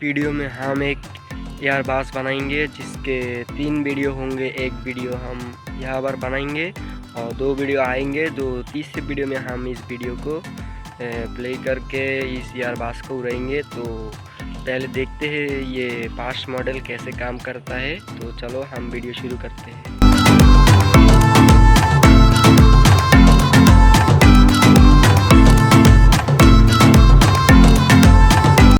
Video में हम एक एयरबस बनाएंगे जिसके 3 वीडियो होंगे। एक वीडियो हम यहाँ पर बनाएंगे और 2 वीडियो आएंगे। तीसरे वीडियो में हम इस वीडियो को प्ले करके इस एयरबस को उड़ाएंगे। तो पहले देखते हैं ये पास्ट मॉडल कैसे काम करता है। तो चलो हम वीडियो शुरू करते हैं।